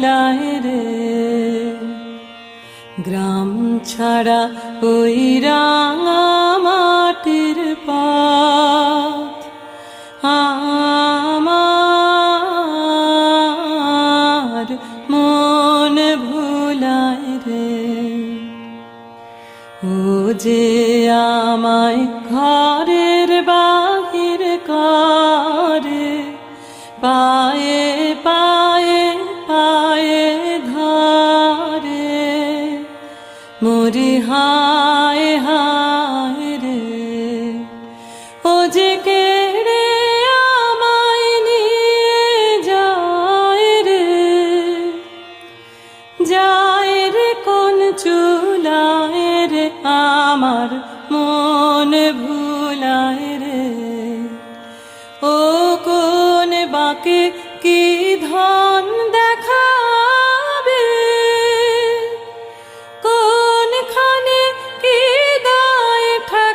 ভুলায় রে। গ্রাম ছাড়া ওই রাঙা মাটির পথ আমার মন ভুলায় রে। ও যে আমায় ঘরের বাহির করে, পায়ে পায়ে পায়ে ধরে, মরি হায় হায়